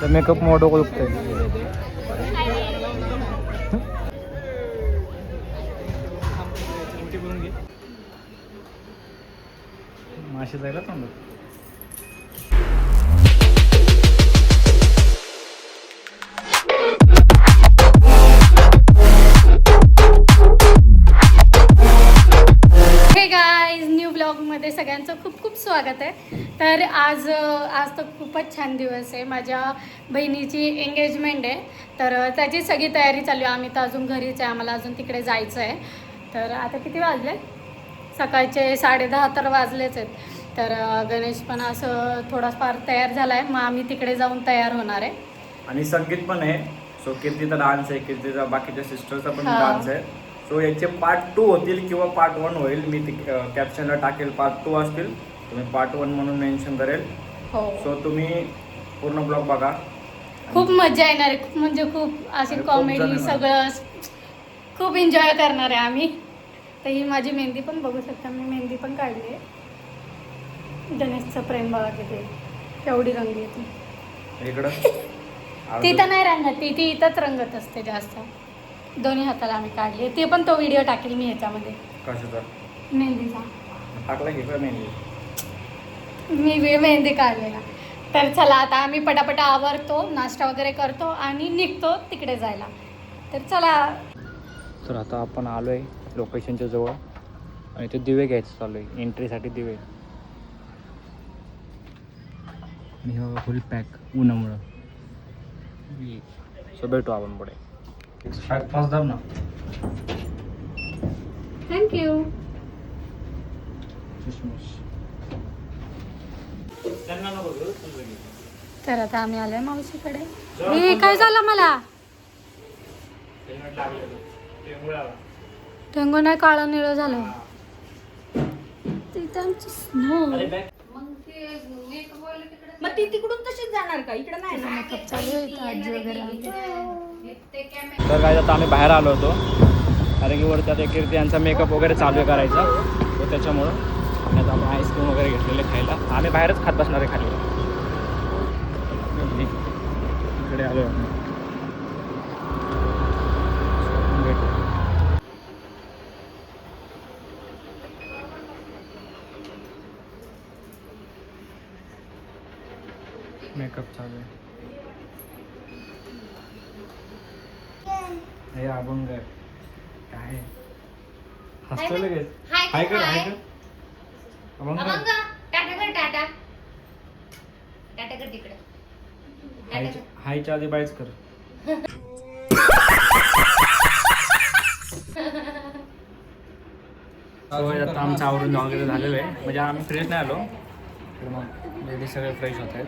Makeup मोड डोकं दुखतंय. माशी जायला चांगलं. न्यू ब्लॉगमध्ये सगळ्यांचं खूप खूप स्वागत आहे. तर आज तर खूपच छान दिवस आहे. माझ्या बहिणीची एंगेजमेंट आहे, तर त्याची सगळी तयारी चालू आहे. आम्ही तर अजून घरीच आहे, आम्हाला अजून तिकडे जायचं आहे. तर आता किती वाजले? सकाळचे 10:30 तर वाजलेच आहेत. तर गणेश पण असं थोडाफार तयार झाला आहे, मग आम्ही तिकडे जाऊन तयार होणार आहे. आणि संगीत पण आहे. सो कीर्तीचा डान्स आहे, कीर्तीचा बाकीच्या सिस्टरचा पण डान्स आहे. सो याचे पार्ट 2 होतील किंवा पार्ट 1 होईल. मी कॅप्शनला टाकेल पार्ट 2 असतील, तुम्ही पार्ट 1 म्हणून मेन्शन करेल. हो. सो तुम्ही पूर्ण ब्लॉग बघा. खूप मजा येणार आहे, खूप म्हणजे खूप अशी कॉमेडी सगळं खूप एन्जॉय करणार आहे आम्ही. तर ही माझी मेहंदी पण बघू शकता, मी मेहंदी पण काढली आहे. गणेशचं प्रेम बघा किती केवढी रंगी येते इकडं. ती तर नाही रंगत, ती इथंच रंगत असते जास्त. दोन्ही हाताला आम्ही काढली, ते पण तो व्हिडिओ टाकेल मी ह्याच्यामध्ये. कशाचा? मेहंदीचा टाकला की काय मेहंदी? मी मेहंदी काढलेला. तर चला आता आम्ही पटापटा आवरतो, नाश्ता वगैरे करतो आणि निघतो तिकडे जायला. तर चला. तर आता आपण आलो आहे लोकेशनच्या जवळ आणि ते दिवे घ्यायचं चालू आहे, एंट्रीसाठी दिवे. आणि हे बघा फुल पॅक उन्हामुळं. सो भेटू आपण पुढे. फास्ट दाब ना. थँक्यू. तर आता आम्ही आलोय मावशीकडे. हे काय झालं मला? टेंगो नाही, काळं निळं झालं. तिथं आमची स्नो. मग ती तिकडून तशीच जाणार का? इकडे नाही ना. मेकअप चालू आहे, आजी वगैरे. तर काय आता आम्ही बाहेर आलो होतो, कारण की वरती आता कीर्ती यांचा मेकअप वगैरे चालू आहे करायचा, तो त्याच्यामुळं. आणि आता आपण आईस्क्रीम वगैरे घेतलेले खायला. आम्ही बाहेरच खात बसणार आहे खाली. इकडे आलो आहे. मेकअप चालू आहे. हे अभंग आहे काय हसतो लगेच. हाय कर हाय कर. अभंग टाटा कर, टाटा टाटा कर तिकडे. हायच्या आधी बायच कर. आता आमचं आवरून वगैरे झालेलं आहे, म्हणजे आम्ही फ्रेश नाही आलो, तर मग लेडीज सगळे फ्रेश होत आहेत.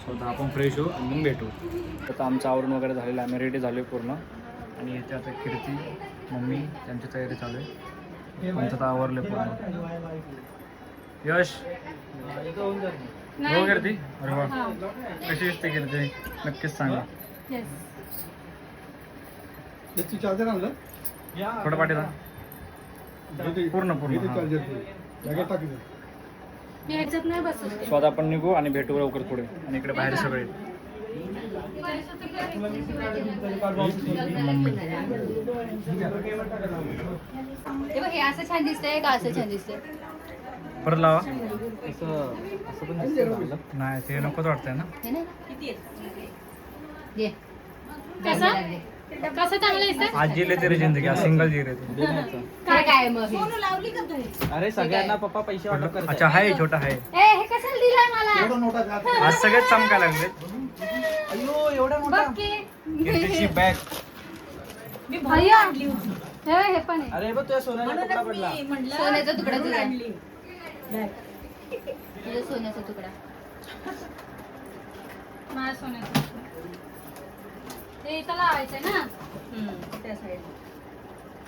सो आता आपण फ्रेश होऊ आणि मग भेटू. आता आमचं आवरून वगैरे झालेलं आहे, आम्ही रेडी झालो आहे पूर्ण. आणि इथे आता कीर्ती मम्मी त्यांची तयारी चालू आहे. आमचं तर आवरलं पूर्ण. यश हो कीर्ती. अरे वा, कशी दिसते कीर्ती? नक्कीच सांगा. थोडं पाठी जा. पूर्ण स्वतः आपण निघू आणि भेटू लवकर पुढे. आणि इकडे बाहेर सगळे मम्मी. हे असं छान दिसतंय का? असं छान दिसतंय? परत लावा. असं पण नाही, ते नकोच वाटतंय ना. कसं चांगलं दिसतं? आज जिले तेरी जिंदगी, आज सिंगल जी रहे. काय मग लावली का तू? अरे सगळ्यांना पप्पा पैसे वाटप करतात. अच्छा हाय, छोटा हाय. हे कशाला दिलाय मला? आज सगळेच चमकायला लागले. अयो एवढा मोठा. कीर्तीची बॅग. मी भैया. आणली होती. हे पण आहे. अरे बघ तुझ्या सोन्याचा तुकडा पडला. मी म्हणलं सोन्याचा तुकडा तुझा. आणली. तुझा सोन्याचा तुकडा. माझ्या सोन्याचं ते इथं लावायचंय ना. त्या साईडला.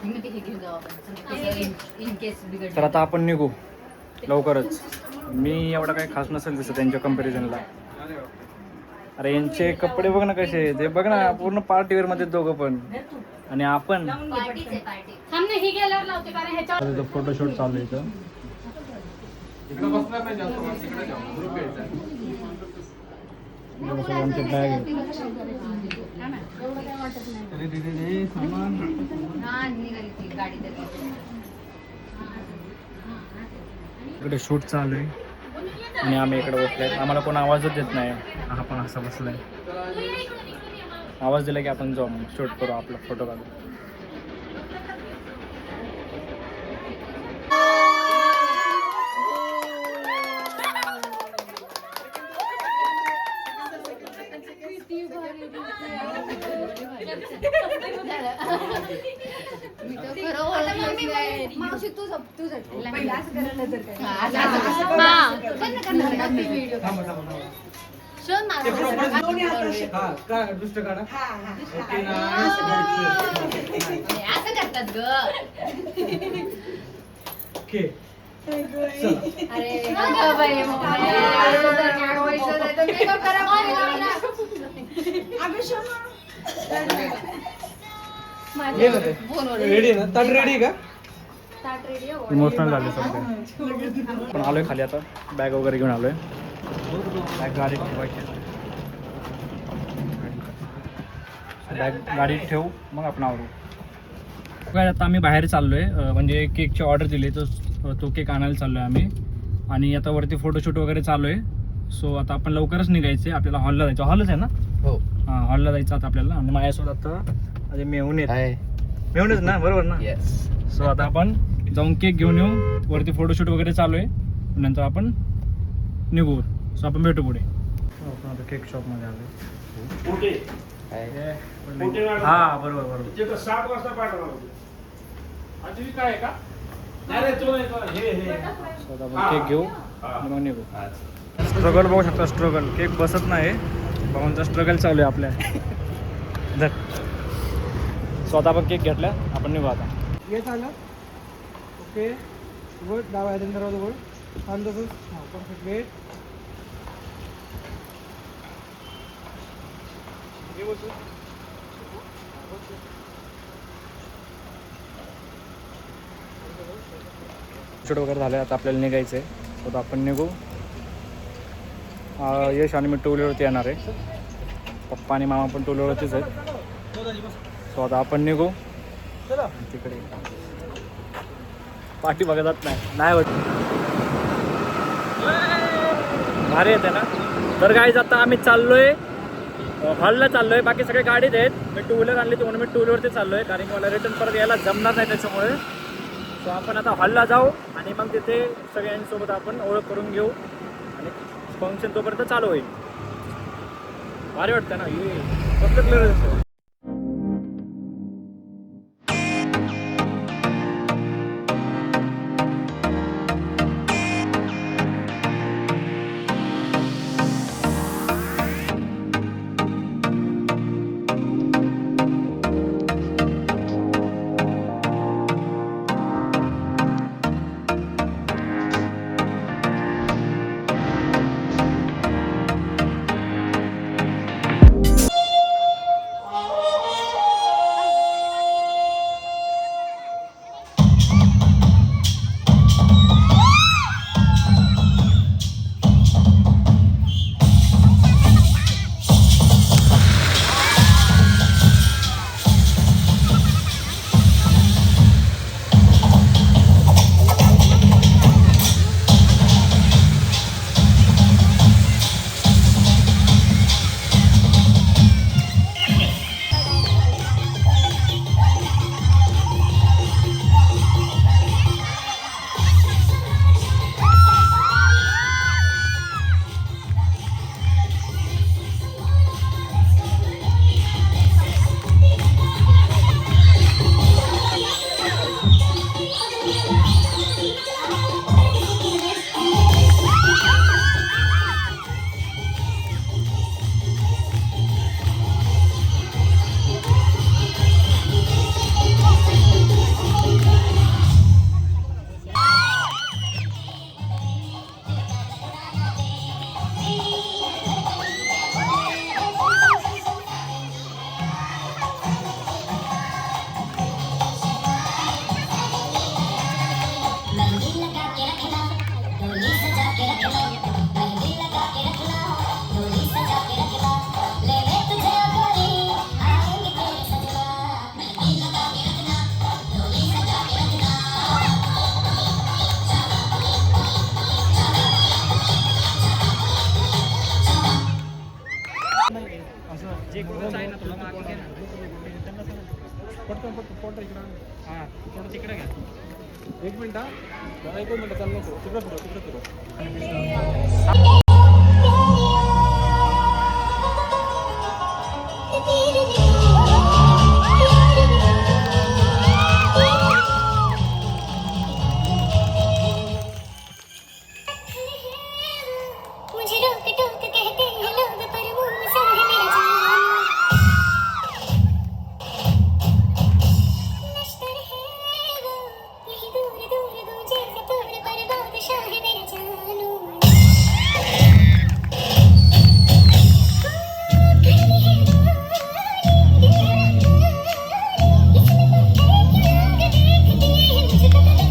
मग ते हे घेऊन जाऊ आपण इन केस तर बिघडलं. आता आपण निघू लवकरच. मी एवढा काही खास नसेल दिसत त्यांच्या कम्पॅरिझनला. अरे यांचे कपडे बघ ना कसे, ते बघ ना पूर्ण पार्टीवेअर मध्ये दोघं पण. आणि आपण पार्टीच आहे पार्टी. थांब ना, ही गेल्यावर लावते कारण ह्याच्यावर फोटोशूट चालू आहे इथं. एवढं सगळं आमचे बॅग आहे. रे सामान. इकडे शूट चालू आहे आणि आम्ही इकडे बसलोय. आम्हाला कोण आवाजच देत नाही. हा पण असा बसलाय. आवाज दिला की आपण जाऊ शूट करू, आपला फोटो काढू. मावशी तू हा का दुसरं काढा. ओके ना. असं करतात ग. ओके. रेडी ना? ताट रेडी का? इमोशनल झाले सध्या. पण आलोय खाली आता. बॅग वगैरे घेऊन आलोय. बॅग गाडीत ठेवायची. बॅग गाडीत ठेवू मग आपण आवरू. काय आता आम्ही बाहेर चाललोय. म्हणजे केकची ऑर्डर दिली तो केक आणायला चाललोय आम्ही. आणि आता वरती फोटोशूट वगैरे चालू आहे. सो आता आपण लवकरच निघायचे. आपल्याला हॉलला जायचं. हॉलच आहे ना? हो. हां, हॉलला जायचं आता आपल्याला. आणि माझ्यासोबत आता मेहून येत. मेहूनच ना, बरोबर ना? येस. सो आता आपण जाऊन केक घेऊन येऊ. वरती फोटोशूट वगैरे चालू आहे. नंतर आपण निघू. सो आपण भेटू पुढे. आपण आता केक शॉपमध्ये आलो. हा, बरोबर बरोबर. 7 वाजता पाठवणार अजून काय आहे का? सो आता आपण केक घेऊ आणि मग निघू. स्ट्रगल बघू शकता. स्ट्रगल केक बसत नाही. भाऊंचा स्ट्रगल चालू आहे आपल्या. धर. सो आता आपण केक घेतला. आपण निघू आता. ये झालं. ओके. गुड. डावा आहे दरवाजा गुड. छान तसंच. हां, परफेक्ट. वेट. शूट वगैरे झालं. आता आपल्याला निघायचं आहे. सो आता आपण निघू. यश आणि मी टू व्हीलरवरती येणार आहे. पप्पा आणि मामा पण टू व्हीलरवरतीच आहेत. सो आता आपण निघू. तिकडे पाठी बघा जात नाही होत. भारी येते ना. तर गाईज आता आम्ही चाललोय हॉलला चाललोय. बाकी सगळे गाडीत आहेत. मी टू व्हीलर आणली होती म्हणून मी टू व्हीलरवरती चाललोय. कारण की मला रिटर्न परत यायला जमणार नाही त्याच्यामुळे. सो आपण आता हॉलला जाऊ आणि मग तिथे सगळ्यांसोबत आपण ओळख करून घेऊ आणि फंक्शन तोपर्यंत चालू होईल. भारी वाटतं ना. हे फक्त क्लिअर. असं जे कुठं आहे ना थोडं मागे घ्या ना त्यांना सांगा पटकन इकडं आण. हां थोडं तिकडे घ्या 1 मिनिट हा 1 मिनिट चालू नको तिकडं फिरव मुझे रोक टोक कहते हैं लोग पर मुंह से है मेरा जान नश्तर है वो यही दूर दूर गूंजे फितूर पर बादशाह है मेरा जानू कहीं है मुझे पता लगता है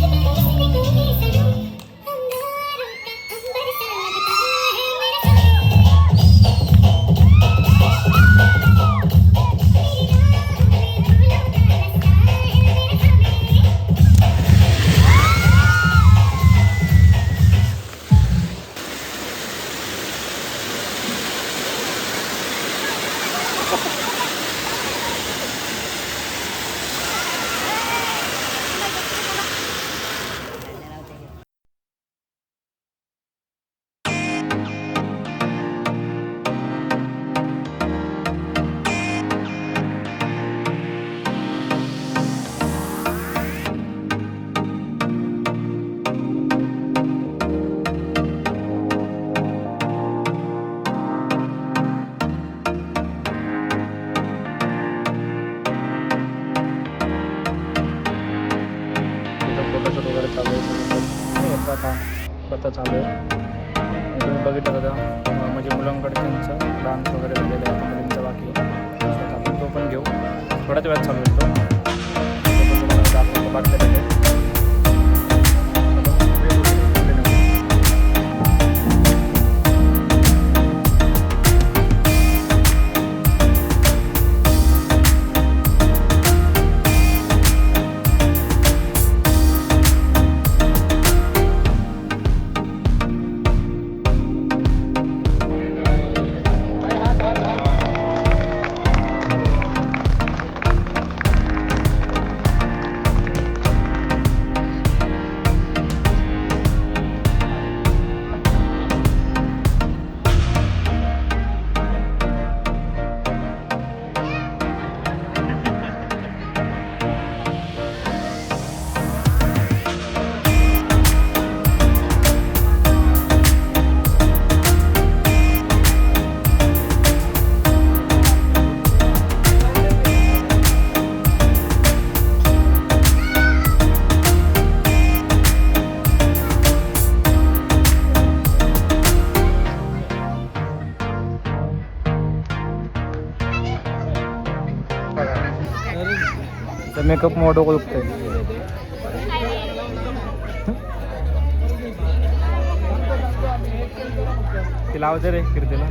इसमें तू ही सनम अंगारों का अंबर सा लगता है मेरा फोटोशूट वगैरे चालू आहे कथा चालू आहे तुम्ही बघितलं होता म्हणजे मुलांकडच्यांचं डान्स वगैरे झालेलं आहे मुलींचा बाकी आपण तो पण घेऊ थोड्याच वेळात चालू आहे तो तुम्हाला दाखवतो बाकी मेकअप मोड दुखतंय ती लावते रे कीर्तीला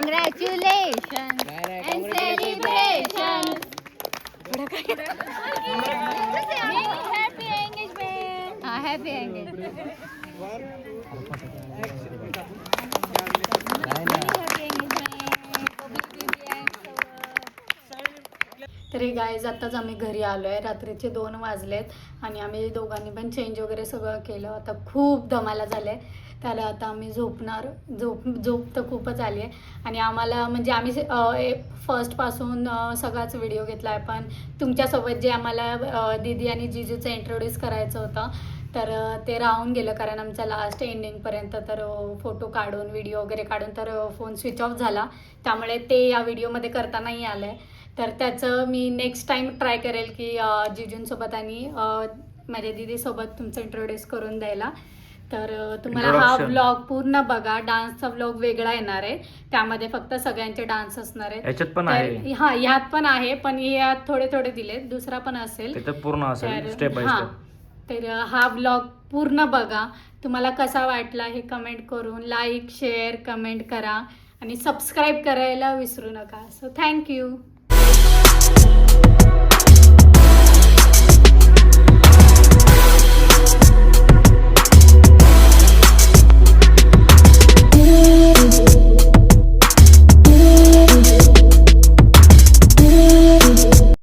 congratulation and celebration. Happy engagement. हा हॅपी एंगेजमेंट. तरी गाईज आत्ताच आम्ही घरी आलो आहे. रात्रीचे 2 वाजलेत आणि आम्ही दोघांनी पण चेंज वगैरे सगळं केलं. आता खूप दमाला झालं आहे. त्याला आता आम्ही झोपणार. झोप तर खूपच आली आहे. आणि आम्हाला म्हणजे आम्ही फर्स्टपासून सगळाच व्हिडिओ घेतला आहे. पण तुमच्यासोबत जे आम्हाला दीदी आणि जिजूचं इंट्रोड्यूस करायचं होतं तर ते राहून गेलं. कारण आमचा लास्ट एंडिंगपर्यंत तर फोटो काढून व्हिडिओ वगैरे काढून तर फोन स्विच ऑफ झाला. त्यामुळे ते या व्हिडिओमध्ये करता नाही आलं आहे. तर त्याचं मी नेक्स्ट टाईम ट्राय करेल की जिजूंसोबत आणि माझ्या दीदीसोबत तुमचं इंट्रोड्यूस करून द्यायला. तर तुम्हाला हा Introduction. व्लॉग पूर्ण बघा. डान्सचा व्लॉग वेगळा येणार आहे. त्यामध्ये फक्त सगळ्यांचे डान्स असणार आहेत. याच्यात पण तर आहे. हा ह्यात पण आहे. पण यात थोडे थोडे दिलेत. दुसरा पण असेल. त्याच्यात पूर्ण असेल तर स्टेप बाय हां, स्टेप. तर हा ब्लॉग पूर्ण बघा. तुम्हाला कसा वाटला हे कमेंट करून लाईक शेअर कमेंट करा आणि सबस्क्राईब करायला विसरू नका. So thank you.